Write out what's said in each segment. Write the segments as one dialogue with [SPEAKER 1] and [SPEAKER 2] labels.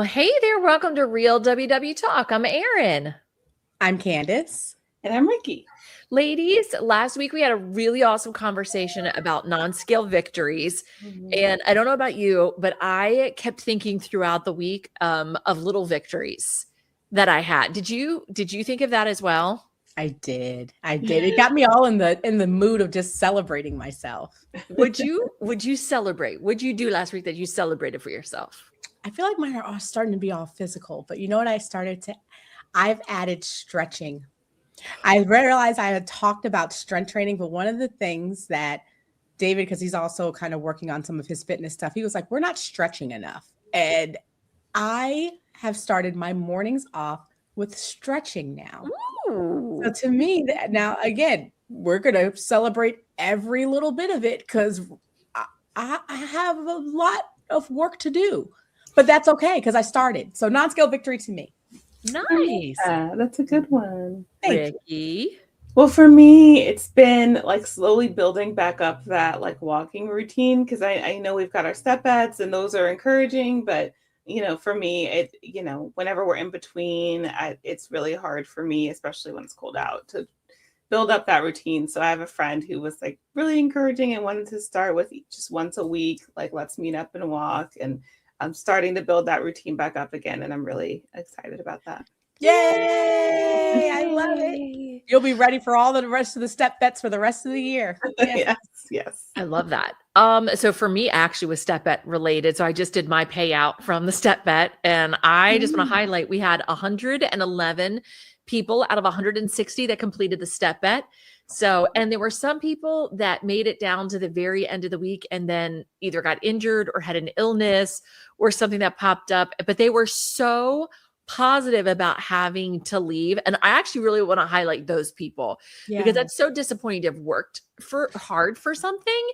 [SPEAKER 1] Well, hey there. Welcome to Real WW Talk. I'm Erin.
[SPEAKER 2] I'm Candice.
[SPEAKER 3] And I'm Rikki.
[SPEAKER 1] Ladies, last week we had a really awesome conversation about non-scale victories. And I don't know about you, but I kept thinking throughout the week of little victories that I had. Did you think of that as well?
[SPEAKER 2] I did. It got me all in the mood of just celebrating myself.
[SPEAKER 1] Would you celebrate? What'd you do last week that you celebrated for yourself?
[SPEAKER 2] I feel like mine are all starting to be all physical, but you know what I've added stretching. I realized I had talked about strength training, but one of the things that David, because he's also kind of working on some of his fitness stuff, he was like, we're not stretching enough. And I have started my mornings off with stretching now.
[SPEAKER 1] Ooh.
[SPEAKER 2] So to me, now again, we're going to celebrate every little bit of it because I have a lot of work to do, but that's okay because I started. So non-scale victory to me.
[SPEAKER 1] Nice.
[SPEAKER 3] Yeah, that's a good one.
[SPEAKER 1] Rikki.
[SPEAKER 3] Well, for me, it's been like slowly building back up that like walking routine because I know we've got our step beds and those are encouraging, but for me, whenever we're in between, it's really hard for me, especially when it's cold out, to build up that routine. So I have a friend who was like really encouraging and wanted to start with just once a week, like let's meet up and walk. And I'm starting to build that routine back up again. And I'm really excited about that.
[SPEAKER 2] Yay! I love it. You'll be ready for all the rest of the step bets for the rest of the year.
[SPEAKER 3] Yes.
[SPEAKER 1] I love that. So for me, actually was step bet related. So I just did my payout from the step bet. And I just want to highlight, we had 111 people out of 160 that completed the step bet. So, and there were some people that made it down to the very end of the week and then either got injured or had an illness or something that popped up, but they were so positive about having to leave. And I actually really want to highlight those people because that's so disappointing to have worked hard for something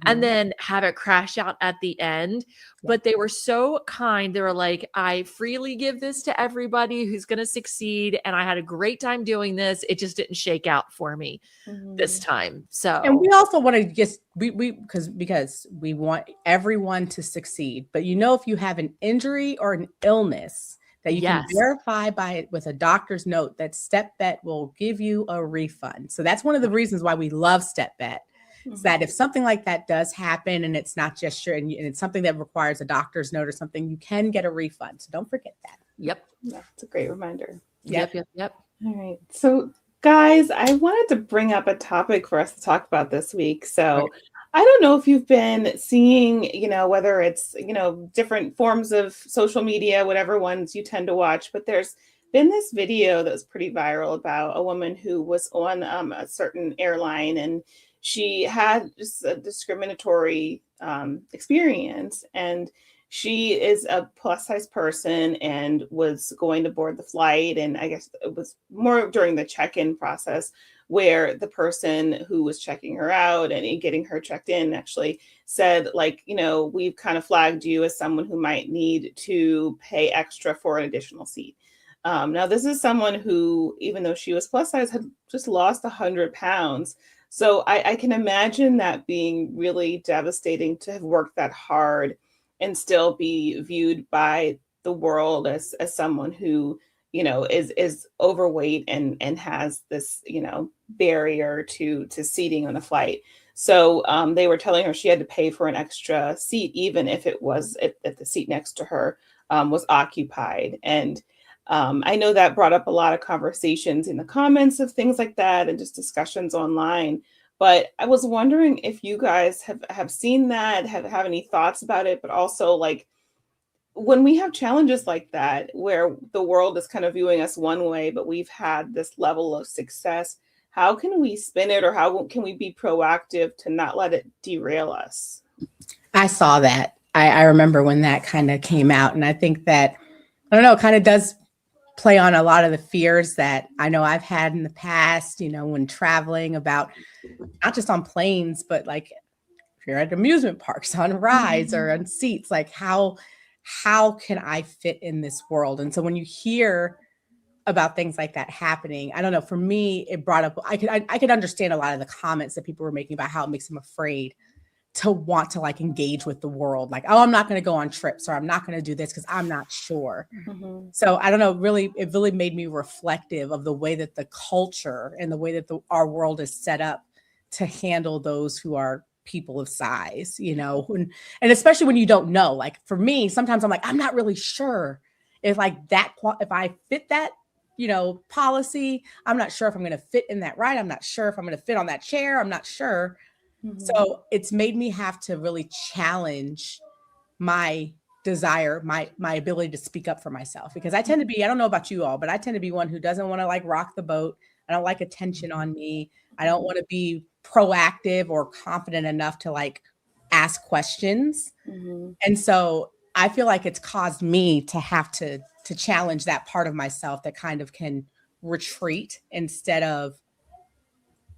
[SPEAKER 1] and then have it crash out at the end. But they were so kind. They were like, I freely give this to everybody who's going to succeed. And I had a great time doing this. It just didn't shake out for me this time. So,
[SPEAKER 2] and we also want to just, because we want everyone to succeed. But if you have an injury or an illness, that you can verify with a doctor's note, that step bet will give you a refund. So that's one of the reasons why we love step bet. Is that if something like that does happen and it's not just and it's something that requires a doctor's note or something, you can get a refund. So don't forget that.
[SPEAKER 1] Yep.
[SPEAKER 3] That's a great reminder.
[SPEAKER 1] Yep.
[SPEAKER 3] All right. So guys, I wanted to bring up a topic for us to talk about this week. So I don't know if you've been seeing, whether it's, different forms of social media, whatever ones you tend to watch, but there's been this video that was pretty viral about a woman who was on a certain airline and she had just a discriminatory experience. And she is a plus size person and was going to board the flight. And I guess it was more during the check-in process where the person who was checking her out and getting her checked in actually said, like, we've kind of flagged you as someone who might need to pay extra for an additional seat. Now, this is someone who, even though she was plus size, had just lost 100 pounds. So I can imagine that being really devastating to have worked that hard and still be viewed by the world as someone who is overweight and has this, barrier to seating on a flight. So they were telling her she had to pay for an extra seat, even if it was if the seat next to her was occupied. And I know that brought up a lot of conversations in the comments of things like that and just discussions online. But I was wondering if you guys have seen that, have any thoughts about it, but also like, when we have challenges like that, where the world is kind of viewing us one way, but we've had this level of success, how can we spin it or how can we be proactive to not let it derail us?
[SPEAKER 2] I saw that. I remember when that kind of came out. And I think that, I don't know, it kind of does play on a lot of the fears that I know I've had in the past, when traveling, about not just on planes, but like if you're at amusement parks, on rides or on seats, like how can I fit in this world? And so when you hear about things like that happening, I don't know, for me, it brought up, I could understand a lot of the comments that people were making about how it makes them afraid to want to like engage with the world. Like, oh, I'm not going to go on trips, or I'm not going to do this because I'm not sure.
[SPEAKER 3] Mm-hmm.
[SPEAKER 2] So I don't know, it really made me reflective of the way that the culture and the way that our world is set up to handle those who are people of size, you know, and especially when you don't know. Like for me, sometimes I'm like, I'm not really sure if like if I fit that, you know, policy. I'm not sure if I'm going to fit in that ride. I'm not sure if I'm going to fit on that chair. I'm not sure.
[SPEAKER 3] Mm-hmm.
[SPEAKER 2] So it's made me have to really challenge my desire, my ability to speak up for myself, because I tend to be, I don't know about you all, but I tend to be one who doesn't want to like rock the boat. I don't like attention on me. I don't want to be proactive or confident enough to like ask questions.
[SPEAKER 3] Mm-hmm.
[SPEAKER 2] And so I feel like it's caused me to have to challenge that part of myself that kind of can retreat instead of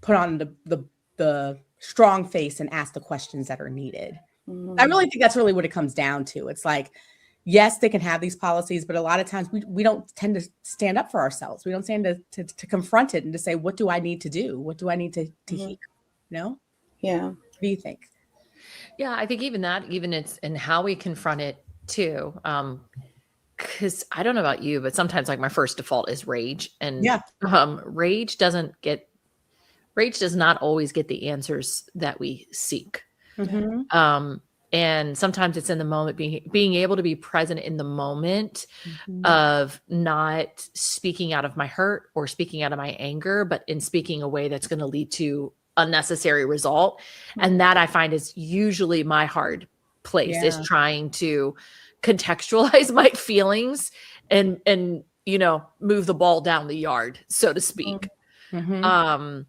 [SPEAKER 2] put on the strong face and ask the questions that are needed.
[SPEAKER 3] Mm-hmm.
[SPEAKER 2] I really think that's really what it comes down to. It's like, yes, they can have these policies, but a lot of times we don't tend to stand up for ourselves. We don't stand to confront it and to say, what do I need to do? What do I need to hear? You know?
[SPEAKER 3] Yeah.
[SPEAKER 2] What do you think?
[SPEAKER 1] Yeah, I think even it's in how we confront it too. Because I don't know about you, but sometimes like my first default is rage, and rage does not always get the answers that we seek.
[SPEAKER 2] Mm-hmm.
[SPEAKER 1] And sometimes it's in the moment, being able to be present in the moment
[SPEAKER 2] Mm-hmm.
[SPEAKER 1] of not speaking out of my hurt or speaking out of my anger, but in speaking a way that's going to lead to unnecessary result. And that I find is usually my hard place, is trying to contextualize my feelings and, you know, move the ball down the yard, so to speak.
[SPEAKER 2] Mm-hmm.
[SPEAKER 1] I'm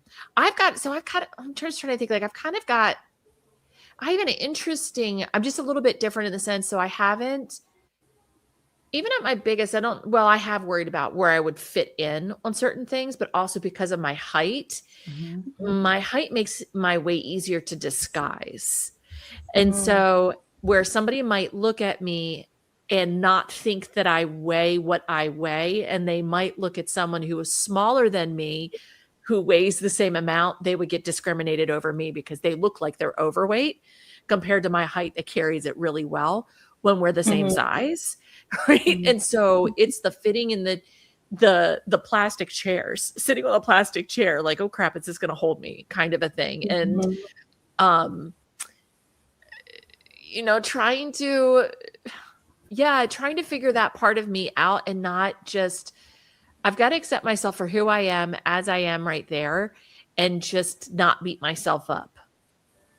[SPEAKER 1] just trying to think, like, I have an interesting, I'm just a little bit different in the sense. So I haven't, even at my biggest, I have worried about where I would fit in on certain things, but also because of my height, my height makes my way easier to disguise. And so where somebody might look at me and not think that I weigh what I weigh, and they might look at someone who is smaller than me, who weighs the same amount, they would get discriminated over me because they look like they're overweight compared to my height that carries it really well when we're the same size. Right. And so it's the fitting in the plastic chairs, sitting on a plastic chair, like, oh crap, it's just going to hold me kind of a thing. And, you know, trying to figure that part of me out, and not just, I've got to accept myself for who I am as I am right there, and just not beat myself up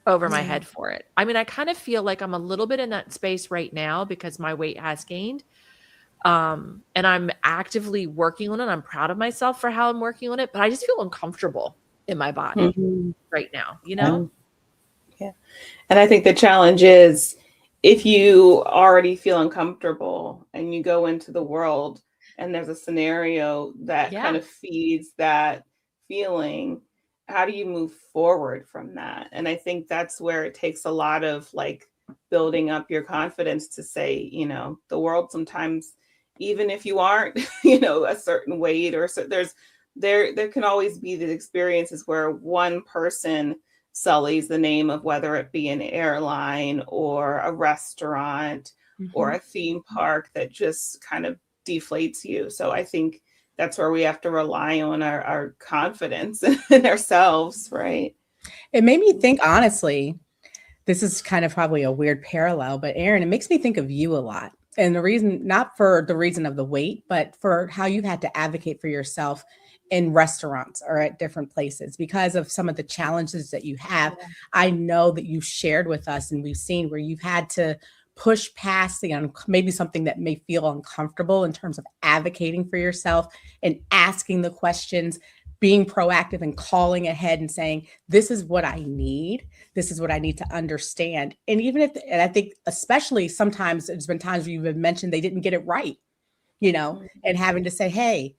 [SPEAKER 1] over my head for it. I mean, I kind of feel like I'm a little bit in that space right now because my weight has gained. And I'm actively working on it. I'm proud of myself for how I'm working on it, but I just feel uncomfortable in my body right now, you know?
[SPEAKER 3] Yeah. And I think the challenge is, if you already feel uncomfortable and you go into the world and there's a scenario that kind of feeds that feeling, how do you move forward from that? And I think that's where it takes a lot of like building up your confidence to say, you know, the world sometimes, even if you aren't, you know, a certain weight, or there can always be the experiences where one person sullies the name of, whether it be an airline or a restaurant or a theme park, that just kind of deflates you. So I think that's where we have to rely on our confidence in ourselves, right?
[SPEAKER 2] It made me think, honestly, this is kind of probably a weird parallel, but Erin, it makes me think of you a lot. And the reason, not for the reason of the weight, but for how you've had to advocate for yourself in restaurants or at different places because of some of the challenges that you have. I know that you've shared with us, and we've seen where you've had to push past maybe something that may feel uncomfortable in terms of advocating for yourself and asking the questions, being proactive and calling ahead and saying, this is what I need. This is what I need to understand. And and I think especially sometimes there's been times where you've mentioned they didn't get it right, you know, and having to say, hey,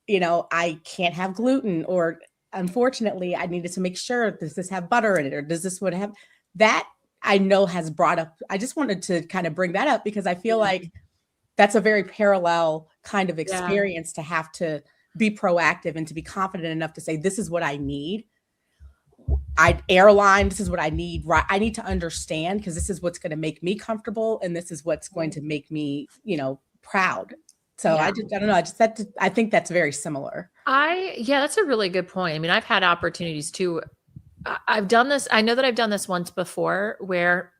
[SPEAKER 2] you know, I can't have gluten, or unfortunately, I needed to make sure, does this have butter in it, or does this would have that, I know has brought up. I just wanted to kind of bring that up because I feel like that's a very parallel kind of experience to have to be proactive and to be confident enough to say, this is what I need. airline, this is what I need, right? I need to understand, because this is what's going to make me comfortable, and this is what's going to make me, proud. So
[SPEAKER 1] Yeah.
[SPEAKER 2] I don't know. I think that's very similar.
[SPEAKER 1] Yeah, that's a really good point. I mean, I've had opportunities too. I've done this. I know that I've done this once before where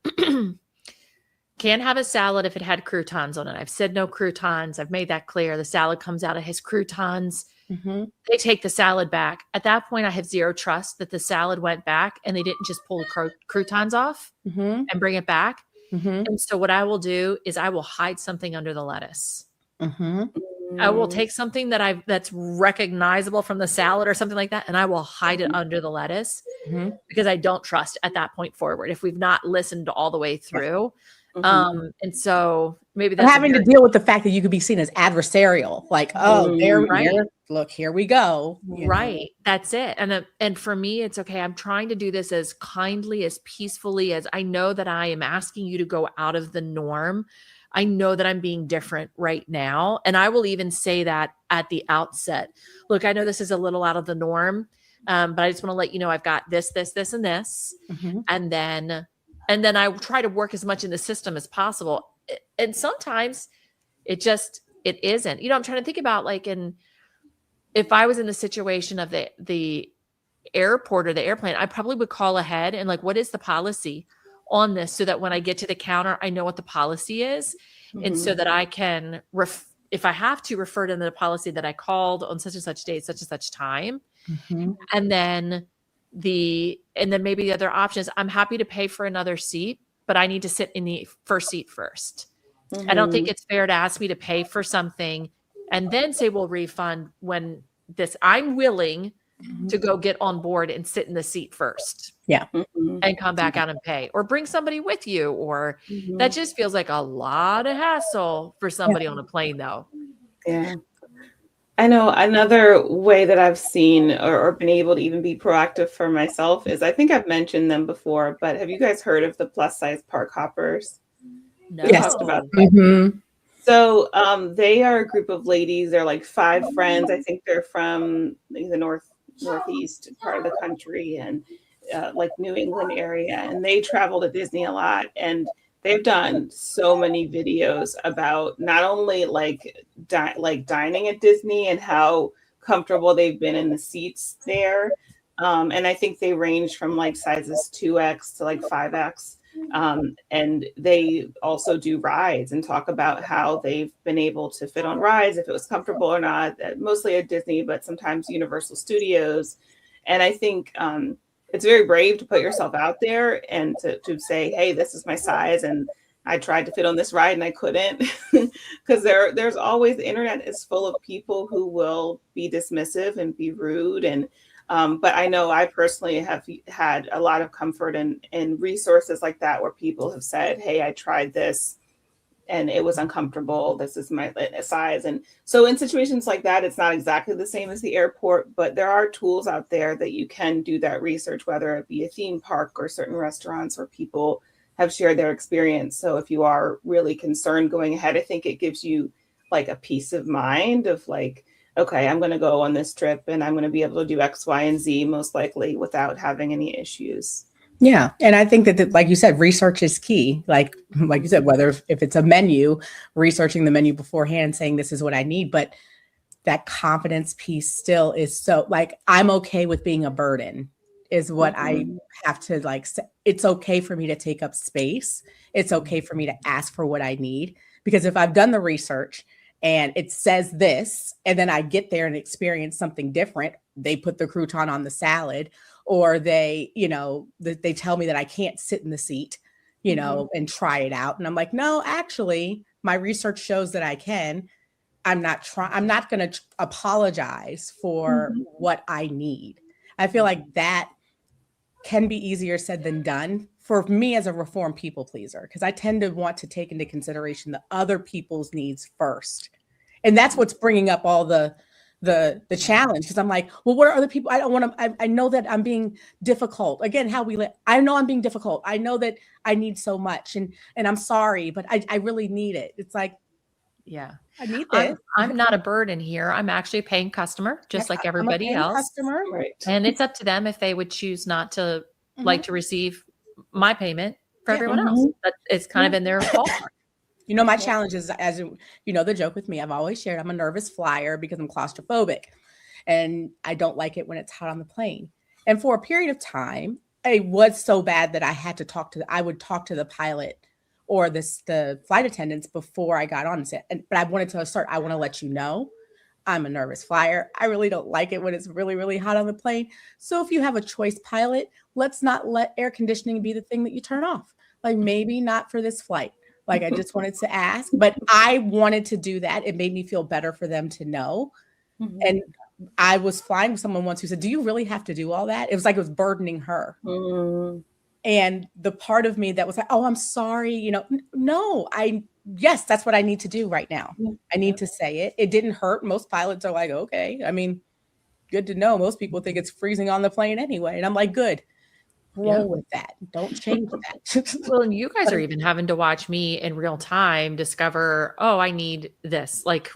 [SPEAKER 1] can't have a salad if it had croutons on it. I've said no croutons. I've made that clear. The salad comes out, it has croutons.
[SPEAKER 2] Mm-hmm.
[SPEAKER 1] They take the salad back. At that point, I have zero trust that the salad went back and they didn't just pull the croutons off
[SPEAKER 2] Mm-hmm.
[SPEAKER 1] and bring it back.
[SPEAKER 2] Mm-hmm.
[SPEAKER 1] And so what I will do is I will hide something under the lettuce.
[SPEAKER 2] Mm-hmm.
[SPEAKER 1] I will take something that's recognizable from the salad or something like that, and I will hide it under the lettuce
[SPEAKER 2] Mm-hmm.
[SPEAKER 1] because I don't trust at that point forward if we've not listened all the way through.
[SPEAKER 3] Mhm.
[SPEAKER 1] And so maybe
[SPEAKER 2] But
[SPEAKER 1] that's
[SPEAKER 2] having to deal with the fact that you could be seen as adversarial, like, oh,
[SPEAKER 1] Right.
[SPEAKER 2] look, here we go.
[SPEAKER 1] Right. That's it. And for me, it's okay. I'm trying to do this as kindly, as peacefully as I know that I am asking you to go out of the norm. I know that I'm being different right now. And I will even say that at the outset. Look, I know this is a little out of the norm, but I just want to let you know I've got this, this, this, and this.
[SPEAKER 2] Mm-hmm.
[SPEAKER 1] And then I try to work as much in the system as possible. And sometimes it isn't. I'm trying to think about if I was in the situation of the airport or the airplane, I probably would call ahead and what is the policy on this so that when I get to the counter, I know what the policy is.
[SPEAKER 3] Mm-hmm.
[SPEAKER 1] And so that I can, if I have to, refer to the policy that I called on such and such date, such and such time.
[SPEAKER 2] Mm-hmm.
[SPEAKER 1] And then maybe the other option is I'm happy to pay for another seat, but I need to sit in the first seat first.
[SPEAKER 3] Mm-hmm.
[SPEAKER 1] I don't think it's fair to ask me to pay for something and then say we'll refund when I'm willing to go get on board and sit in the seat first.
[SPEAKER 2] Yeah.
[SPEAKER 3] Mm-hmm.
[SPEAKER 1] And come back out and pay, or bring somebody with you, or that just feels like a lot of hassle for somebody on a plane though.
[SPEAKER 3] Yeah. I know another way that I've seen or been able to even be proactive for myself is, I think I've mentioned them before, but have you guys heard of the plus size park hoppers?
[SPEAKER 1] No.
[SPEAKER 3] We talked about that.
[SPEAKER 2] Mm-hmm.
[SPEAKER 3] So they are a group of ladies. They're like 5 friends. I think they're from the northeast part of the country and New England area. And they travel to Disney a lot. And they've done so many videos about not only dining at Disney and how comfortable they've been in the seats there. And I think they range from sizes 2X to 5X. And they also do rides and talk about how they've been able to fit on rides, if it was comfortable or not, mostly at Disney, but sometimes Universal Studios. And I think it's very brave to put yourself out there and to say, hey, this is my size. And I tried to fit on this ride and I couldn't, because there's always, the internet is full of people who will be dismissive and be rude. And but I know I personally have had a lot of comfort in resources like that, where people have said, hey, I tried this and it was uncomfortable. This is my size. And so in situations like that, it's not exactly the same as the airport, but there are tools out there that you can do that research, whether it be a theme park or certain restaurants where people have shared their experience. So if you are really concerned going ahead, I think it gives you a peace of mind of okay, I'm going to go on this trip and I'm going to be able to do X, Y, and Z most likely without having any issues.
[SPEAKER 2] Yeah. And I think that, like you said, research is key. Like you said, whether if it's a menu, researching the menu beforehand, saying this is what I need, but that confidence piece still is so I'm okay with being a burden is what I have to say. It's okay for me to take up space. It's okay for me to ask for what I need, because if I've done the research and it says this, and then I get there and experience something different, they put the crouton on the salad, or they tell me that I can't sit in the seat, and try it out. And I'm like, no, actually, my research shows that I can. I'm not going to apologize for what I need. I feel like that can be easier said than done for me as a reformed people pleaser, because I tend to want to take into consideration the other people's needs first. And that's what's bringing up all the challenge, because I'm like, well, what are other people? I don't want to, I know that I'm being difficult. Again, how we live. I know I'm being difficult. I know that I need so much, and I'm sorry, but I really need it. It's like,
[SPEAKER 1] Yeah.
[SPEAKER 2] I need this.
[SPEAKER 1] I'm not a burden here. I'm actually a paying customer, just like
[SPEAKER 2] I'm a
[SPEAKER 1] everybody
[SPEAKER 2] paying
[SPEAKER 1] else.
[SPEAKER 2] customer.
[SPEAKER 3] Right.
[SPEAKER 1] And it's up to them if they would choose not to like to receive my payment for everyone else. That it's kind of in their ballpark.
[SPEAKER 2] You know, my challenge is, as you know, the joke with me, I've always shared, I'm a nervous flyer because I'm claustrophobic and I don't like it when it's hot on the plane. And for a period of time, it was so bad that I would talk to the pilot or the flight attendants before I got on set. But I wanted to assert, I want to let you know I'm a nervous flyer. I really don't like it when it's really, really hot on the plane. So if you have a choice pilot, let's not let air conditioning be the thing that you turn off. Like maybe not for this flight. Like I just wanted to ask, but I wanted to do that. It made me feel better for them to know. And I was flying with someone once who said, do you really have to do all that? It was like it was burdening her. And the part of me that was like, oh, I'm sorry. You know, no, yes, that's what I need to do right now. I need to say it. It didn't hurt. Most pilots are like, okay. I mean, good to know. Most people think it's freezing on the plane anyway. And I'm like, good. Roll with that. Don't change that.
[SPEAKER 1] Well, and you guys are even having to watch me in real time discover, oh, I need this. Like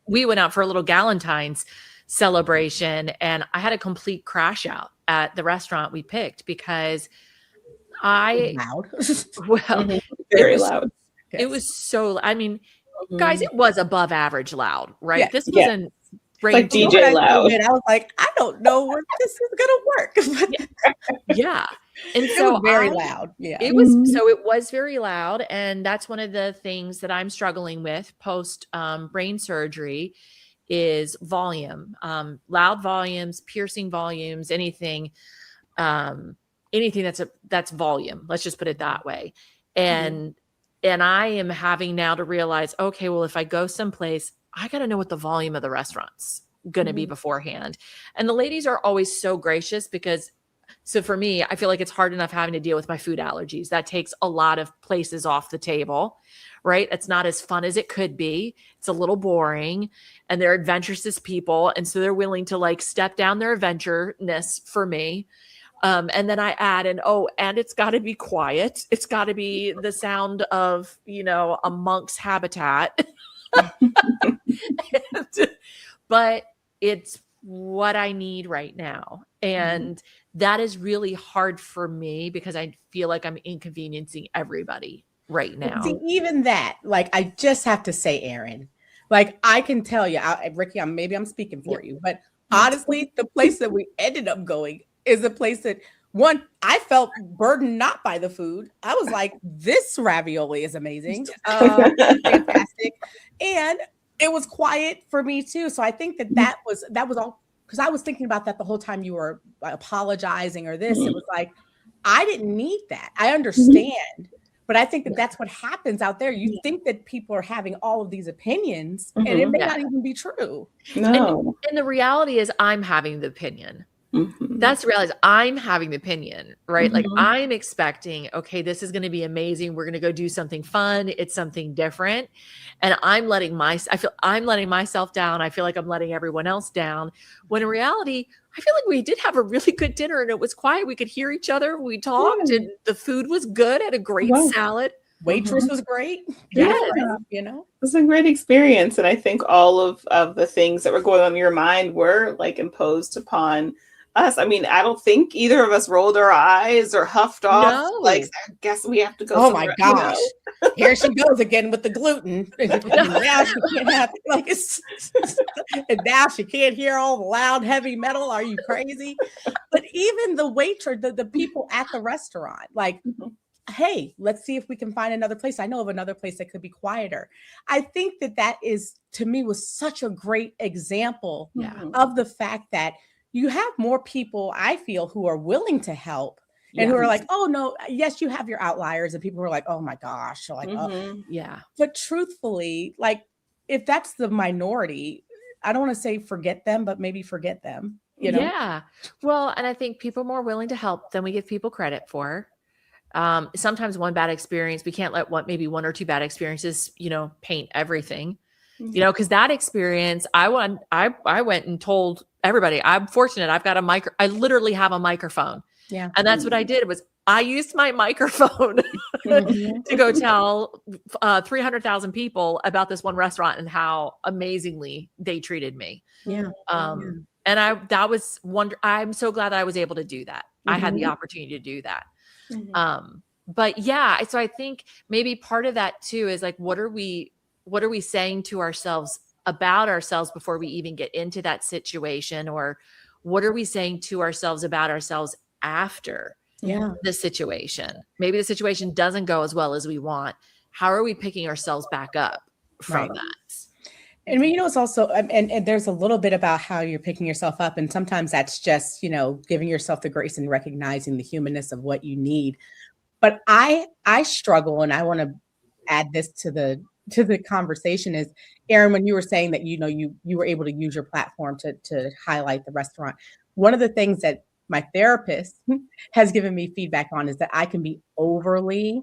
[SPEAKER 1] we went out for a little Galentine's celebration and I had a complete crash out at the restaurant we picked because
[SPEAKER 2] loud.
[SPEAKER 1] Well,
[SPEAKER 3] very loud.
[SPEAKER 1] It was so, I mean, guys, it was above average loud, right?
[SPEAKER 2] Yeah.
[SPEAKER 1] This wasn't
[SPEAKER 3] like DJ loud.
[SPEAKER 2] I was like, I don't know if this is gonna work.
[SPEAKER 1] Yeah. And
[SPEAKER 2] It
[SPEAKER 1] so
[SPEAKER 2] was very loud. Yeah.
[SPEAKER 1] It was very loud. And that's one of the things that I'm struggling with post brain surgery is volume, loud volumes, piercing volumes, anything that's volume. Let's just put it that way. And I am having now to realize, okay, well, if I go someplace, I got to know what the volume of the restaurant's going to be beforehand. And the ladies are always so gracious because, so for me, I feel like it's hard enough having to deal with my food allergies. That takes a lot of places off the table, right? It's not as fun as it could be. It's a little boring and they're adventurous people. And so they're willing to like step down their adventureness for me. And then I add and it's got to be quiet. It's got to be the sound of, a monk's habitat. But it's what I need right now. And that is really hard for me because I feel like I'm inconveniencing everybody right now.
[SPEAKER 2] See, even that, like, I just have to say, Erin, like, I can tell you, Rikki, maybe I'm speaking for you, but honestly, the place that we ended up going is a place that, one, I felt burdened not by the food. I was like, this ravioli is amazing. Fantastic. And it was quiet for me too. So I think that was all, because I was thinking about that the whole time you were apologizing or this. It was like, I didn't need that. I understand. But I think that that's what happens out there. You think that people are having all of these opinions and it may not even be true.
[SPEAKER 3] No.
[SPEAKER 1] And the reality is I'm having the opinion. That's the reality. I'm having the opinion, right? Like I'm expecting, okay, this is going to be amazing. We're going to go do something fun. It's something different. And I'm letting myself down. I feel like I'm letting everyone else down. When in reality, I feel like we did have a really good dinner and it was quiet. We could hear each other. We talked and the food was good. Had a great salad.
[SPEAKER 2] Waitress was great.
[SPEAKER 1] Yeah.
[SPEAKER 3] It was a great experience. And I think all of the things that were going on in your mind were like imposed upon us. I mean, I don't think either of us rolled our eyes or huffed off.
[SPEAKER 1] No.
[SPEAKER 3] Like, I guess we have to go.
[SPEAKER 2] Oh my gosh. Here she goes again with the gluten. And now she can't have and now she can't hear all the loud, heavy metal. Are you crazy? But even the waitress, the people at the restaurant, like, hey, let's see if we can find another place. I know of another place that could be quieter. I think that is, to me, was such a great example of the fact that you have more people, I feel, who are willing to help and who are like, oh, no, yes, you have your outliers and people who are like, oh, my gosh. Like, oh.
[SPEAKER 1] Yeah.
[SPEAKER 2] But truthfully, like, if that's the minority, I don't want to say forget them, but maybe forget them.
[SPEAKER 1] Yeah. Well, and I think people are more willing to help than we give people credit for. Sometimes one bad experience, we can't let maybe one or two bad experiences, paint everything. Because that experience, I went and told everybody, I'm fortunate. I've got I literally have a microphone.
[SPEAKER 2] Yeah.
[SPEAKER 1] And that's what I did I used my microphone
[SPEAKER 2] Mhm.
[SPEAKER 1] to go tell 300,000 people about this one restaurant and how amazingly they treated me.
[SPEAKER 2] Yeah.
[SPEAKER 1] And I'm so glad that I was able to do that. I had the
[SPEAKER 2] Mhm.
[SPEAKER 1] opportunity to do that.
[SPEAKER 3] Mhm.
[SPEAKER 1] But yeah, so I think maybe part of that too is like, what are we saying to ourselves about ourselves before we even get into that situation? Or what are we saying to ourselves about ourselves after
[SPEAKER 2] Yeah.
[SPEAKER 1] the situation? Maybe the situation doesn't go as well as we want. How are we picking ourselves back up from
[SPEAKER 2] Right.
[SPEAKER 1] that?
[SPEAKER 2] And you know, it's also, and there's a little bit about how you're picking yourself up. And sometimes that's just, you know, giving yourself the grace and recognizing the humanness of what you need. But I struggle, and I want to add this to the conversation is, Erin, when you were saying that, you know, you were able to use your platform to highlight the restaurant. One of the things that my therapist has given me feedback on is that I can be overly,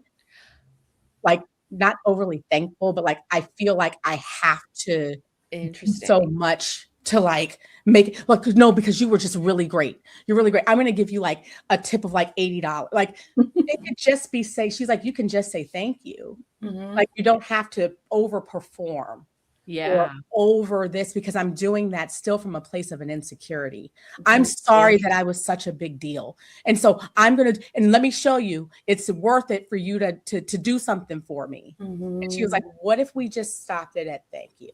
[SPEAKER 2] like, not overly thankful, but like I feel like I have to do so
[SPEAKER 1] Interesting.
[SPEAKER 2] much to like make it like, no, because you were just really great. You're really great. I'm gonna give you like a tip of like $80. Like it could just be she's like, you can just say thank you.
[SPEAKER 3] Mhm.
[SPEAKER 2] Like you don't have to overperform or
[SPEAKER 1] Yeah.
[SPEAKER 2] over this, because I'm doing that still from a place of an insecurity. I'm
[SPEAKER 3] Mhm.
[SPEAKER 2] sorry that I was such a big deal. And so I'm going to, and let me show you, it's worth it for you to do something for me. And she was like,
[SPEAKER 3] Mhm.
[SPEAKER 2] what if we just stopped it at thank you?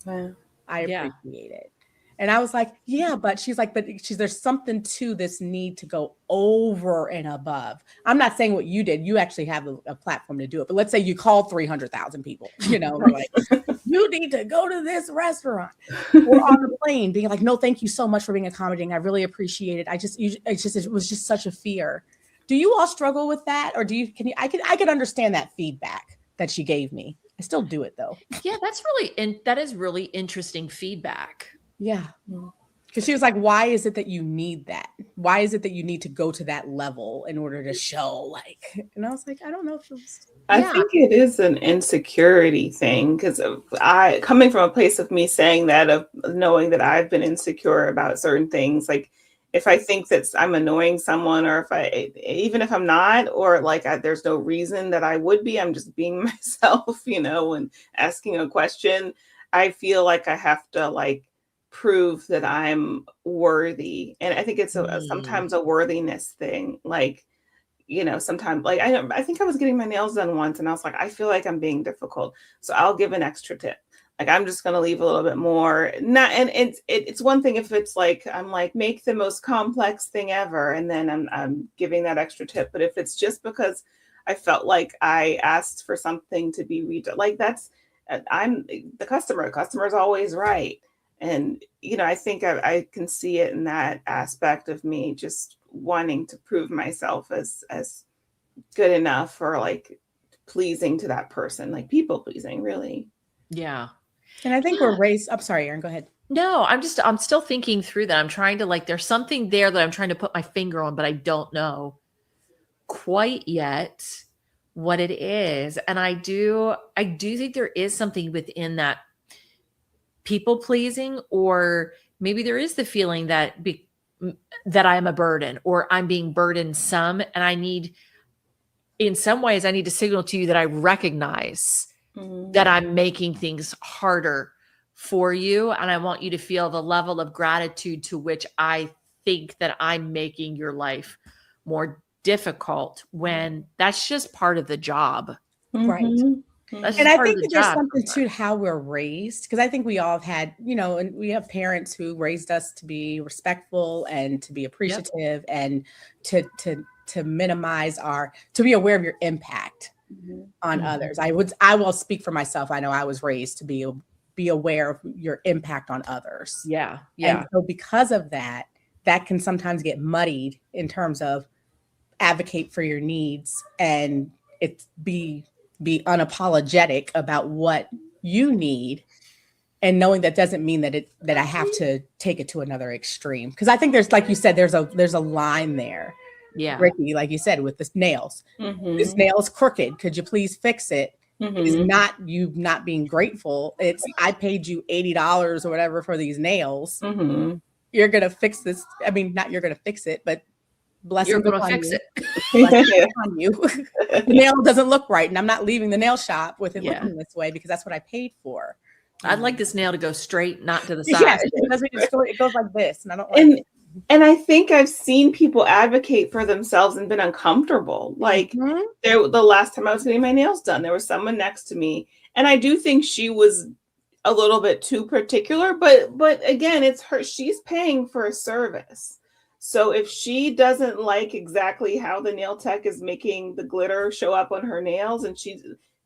[SPEAKER 3] Yeah.
[SPEAKER 2] I
[SPEAKER 1] Yeah.
[SPEAKER 2] appreciate it. And I was like, yeah, but she's like, there's something to this need to go over and above. I'm not saying what you did. You actually have a platform to do it. But let's say you called 300,000 people, you know, they're like, you need to go to this restaurant. Or on the plane being like, no, thank you so much for being accommodating. I really appreciate it. It was just such a fear. Do you all struggle with that? Or I could understand that feedback that she gave me. I still do it though.
[SPEAKER 1] Yeah, that is really interesting feedback.
[SPEAKER 2] Yeah. Because she was like, why is it that you need that? Why is it that you need to go to that level in order to show like, and I was like, I don't know if it was,
[SPEAKER 3] I
[SPEAKER 1] Yeah.
[SPEAKER 3] think it is an insecurity thing because I coming from a place of me saying that, of knowing that I've been insecure about certain things. Like if I think that I'm annoying someone, or even if I'm not, or like there's no reason that I would be, I'm just being myself, you know, and asking a question. I feel like I have to like prove that I'm worthy, and I think it's
[SPEAKER 1] Mm.
[SPEAKER 3] sometimes a worthiness thing, like, you know, sometimes like I think I was getting my nails done once and I was like, I feel like I'm being difficult. So I'll give an extra tip. Like I'm just gonna leave a little bit more. Not and it's one thing if it's like I'm like make the most complex thing ever and then I'm giving that extra tip. But if it's just because I felt like I asked for something to be redone, like that's I'm the customer. Customer's always right. And you know, I think I can see it in that aspect of me just wanting to prove myself as good enough, or like pleasing to that person, like people pleasing, really.
[SPEAKER 1] Yeah.
[SPEAKER 2] and I think
[SPEAKER 1] Yeah.
[SPEAKER 2] we're raised. I'm sorry, Erin, go ahead.
[SPEAKER 1] No, I'm still thinking through that. I'm trying to like, there's something there that I'm trying to put my finger on, but I don't know quite yet what it is. And I do think there is something within that people pleasing, or maybe there is the feeling that I am a burden or I'm being burdensome. And in some ways, I need to signal to you that I recognize
[SPEAKER 3] Mhm.
[SPEAKER 1] that I'm making things harder for you. And I want you to feel the level of gratitude to which I think that I'm making your life more difficult, when that's just part of the job.
[SPEAKER 2] Right.
[SPEAKER 3] Mhm.
[SPEAKER 1] That's
[SPEAKER 2] And
[SPEAKER 1] just
[SPEAKER 3] Mhm.
[SPEAKER 2] I
[SPEAKER 1] part of
[SPEAKER 2] think
[SPEAKER 1] the
[SPEAKER 2] that there's
[SPEAKER 1] job
[SPEAKER 2] something to
[SPEAKER 1] sometimes.
[SPEAKER 2] how we're raised, because I think we all have had, you know, and we have parents who raised us to be respectful and to be
[SPEAKER 1] Yep.
[SPEAKER 2] appreciative and to minimize to be aware of your impact
[SPEAKER 3] Mhm.
[SPEAKER 2] on
[SPEAKER 1] Mhm.
[SPEAKER 2] others. I will speak for myself. I know I was raised to be aware of your impact on others.
[SPEAKER 1] Yeah.
[SPEAKER 2] And
[SPEAKER 1] Yeah.
[SPEAKER 2] so because of that, that can sometimes get muddied in terms of advocate for your needs and it's be unapologetic about what you need, and knowing that doesn't mean that I have to take it to another extreme, because I think there's, like you said, there's a line there,
[SPEAKER 1] Yeah.
[SPEAKER 2] Rikki, like you said, with the nails. This
[SPEAKER 3] Mhm.
[SPEAKER 2] nail's crooked, could you please fix it? Is
[SPEAKER 3] Mhm.
[SPEAKER 2] not you not being grateful. It's I paid you $80 or whatever for these nails.
[SPEAKER 3] Mhm.
[SPEAKER 2] You're gonna fix this. I mean, not you're gonna fix it, but
[SPEAKER 1] You're
[SPEAKER 2] blessings
[SPEAKER 1] gonna
[SPEAKER 2] upon
[SPEAKER 1] fix
[SPEAKER 2] you.
[SPEAKER 1] it.
[SPEAKER 2] Blessings upon you. The nail doesn't look right, and I'm not leaving the nail shop with it
[SPEAKER 1] Yeah.
[SPEAKER 2] looking this way because that's what I paid for.
[SPEAKER 1] I'd like this nail to go straight, not to the
[SPEAKER 2] Yes,
[SPEAKER 1] side.
[SPEAKER 2] it goes like this, and I don't like it.
[SPEAKER 3] And I think I've seen people advocate for themselves and been uncomfortable. Like the last time I was getting my nails done, there was someone next to me, and I do think she was a little bit too particular, but again, it's her. She's paying for a service. So if she doesn't like exactly how the nail tech is making the glitter show up on her nails, and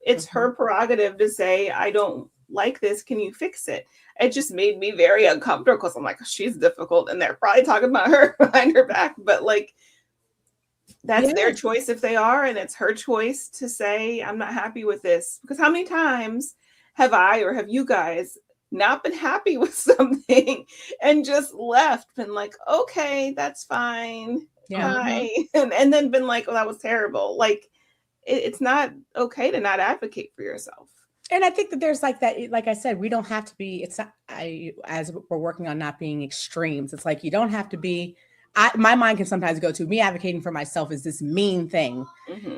[SPEAKER 3] it's her prerogative to say, I don't like this. Can you fix it? It just made me very uncomfortable because I'm like, she's difficult, and they're probably talking about her behind her back. But like, that's their choice if they are, and it's her choice to say, I'm not happy with this. Because how many times have I or have you guys not been happy with something and just left, been like, okay, that's fine. Bye. And then been like, oh, that was terrible. Like, it's not okay to not advocate for yourself.
[SPEAKER 2] And I think that there's like that, like I said, we don't have to be, it's not, as we're working on not being extremes, it's like, you don't have to be, my mind can sometimes go to me advocating for myself is this mean thing.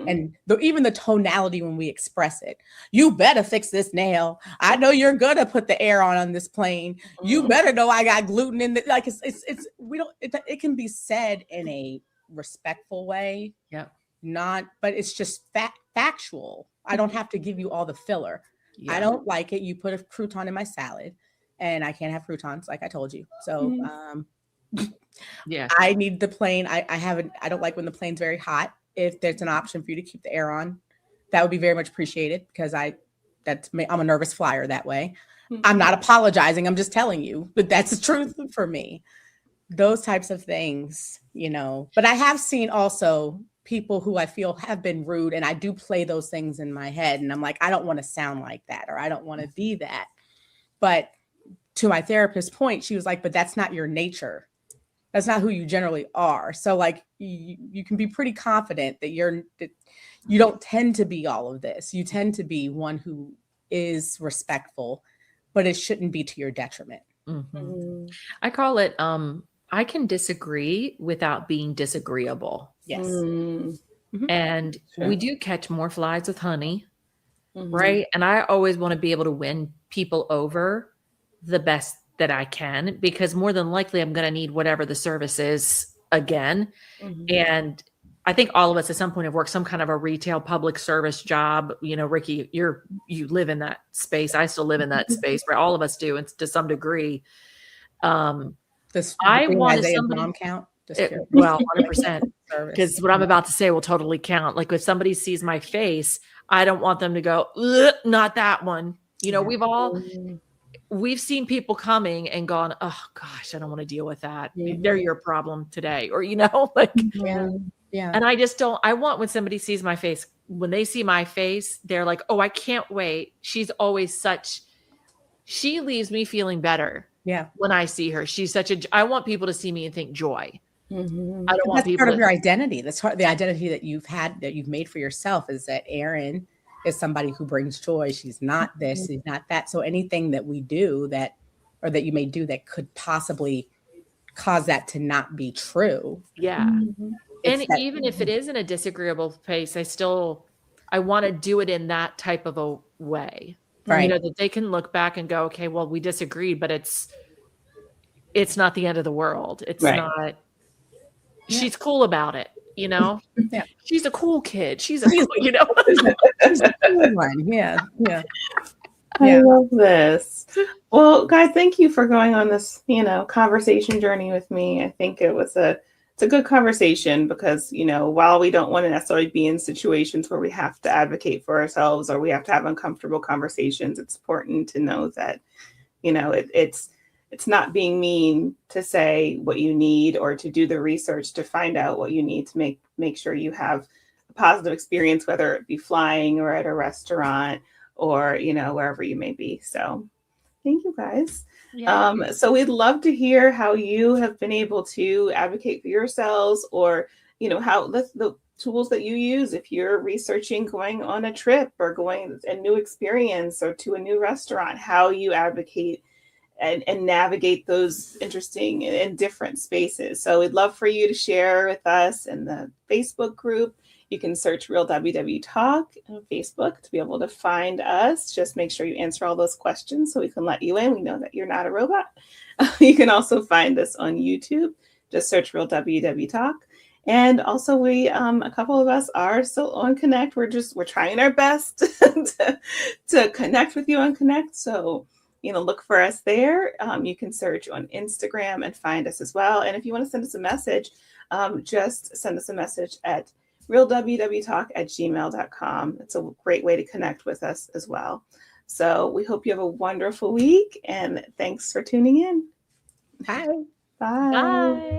[SPEAKER 2] And even the tonality when we express it, you better fix this nail. I know you're going to put the air on this plane. You better know I got gluten in it. Like it can be said in a respectful way.
[SPEAKER 1] Yeah.
[SPEAKER 2] But it's just factual. I don't have to give you all the filler. I don't like it. You put a crouton in my salad, and I can't have croutons, like I told you. So, I need the plane. I don't like when the plane's very hot. If there's an option for you to keep the air on, that would be very much appreciated because I'm a nervous flyer that way. I'm not apologizing. I'm just telling you, but that's the truth for me. Those types of things, but I have seen also people who I feel have been rude, and I do play those things in my head, and I'm like, I don't want to sound like that, or I don't want to be that. But to my therapist's point, she was like, but that's not your nature. That's not who you generally are. So like you can be pretty confident that you don't tend to be all of this. You tend to be one who is respectful, but it shouldn't be to your detriment.
[SPEAKER 1] I call it I can disagree without being disagreeable.
[SPEAKER 2] Yes.
[SPEAKER 1] And we do catch more flies with honey, right? And I always want to be able to win people over the best that I can, because more than likely I'm going to need whatever the service is again. And I think all of us at some point have worked some kind of a retail public service job. Rikki, you live in that space. I still live in that space, right? All of us do, and to some degree. I wanted somebody mom count. Well, 100%, because what I'm about to say will totally count. Like if somebody sees my face, I don't want them to go, not that one. We've seen people coming and gone, oh gosh, I don't want to deal with that. They're your problem today. Or, like, and I just don't, I want when somebody sees my face, when they see my face, they're like, oh, I can't wait. She's always she leaves me feeling better.
[SPEAKER 2] Yeah.
[SPEAKER 1] When I see her, I want people to see me and think joy. I don't want
[SPEAKER 2] that's
[SPEAKER 1] people
[SPEAKER 2] part of your identity. That's the identity that you've made for yourself is that Erin is somebody who brings joy. She's not this, she's not that. So anything that we do that you may do that could possibly cause that to not be true.
[SPEAKER 1] Yeah. And even if it is in a disagreeable place, I want to do it in that type of a way.
[SPEAKER 2] Right.
[SPEAKER 1] That they can look back and go, okay, well, we disagreed, but it's not the end of the world. It's not, she's cool about it, She's a cool kid. She's a cool,
[SPEAKER 2] she's a cool one. Yeah.
[SPEAKER 3] I love this. Well, guys, thank you for going on this, conversation journey with me. I think it's a good conversation because, while we don't want to necessarily be in situations where we have to advocate for ourselves or we have to have uncomfortable conversations, it's important to know that, it's not being mean to say what you need or to do the research to find out what you need to make sure you have a positive experience, whether it be flying or at a restaurant or, wherever you may be. So thank you guys. So we'd love to hear how you have been able to advocate for yourselves or, how the tools that you use if you're researching going on a trip or going a new experience or to a new restaurant, how you advocate and navigate those interesting and different spaces. So we'd love for you to share with us in the Facebook group. You can search Real WW Talk on Facebook to be able to find us. Just make sure you answer all those questions so we can let you in. We know that you're not a robot. You can also find us on YouTube. Just search Real WW Talk. And also we, a couple of us are still on Connect. We're trying our best to connect with you on Connect. So, look for us there. You can search on Instagram and find us as well. And if you want to send us a message, just send us a message at realwwtalk@gmail.com. It's a great way to connect with us as well. So we hope you have a wonderful week, and thanks for tuning in.
[SPEAKER 2] Bye.
[SPEAKER 3] Bye.
[SPEAKER 1] Bye.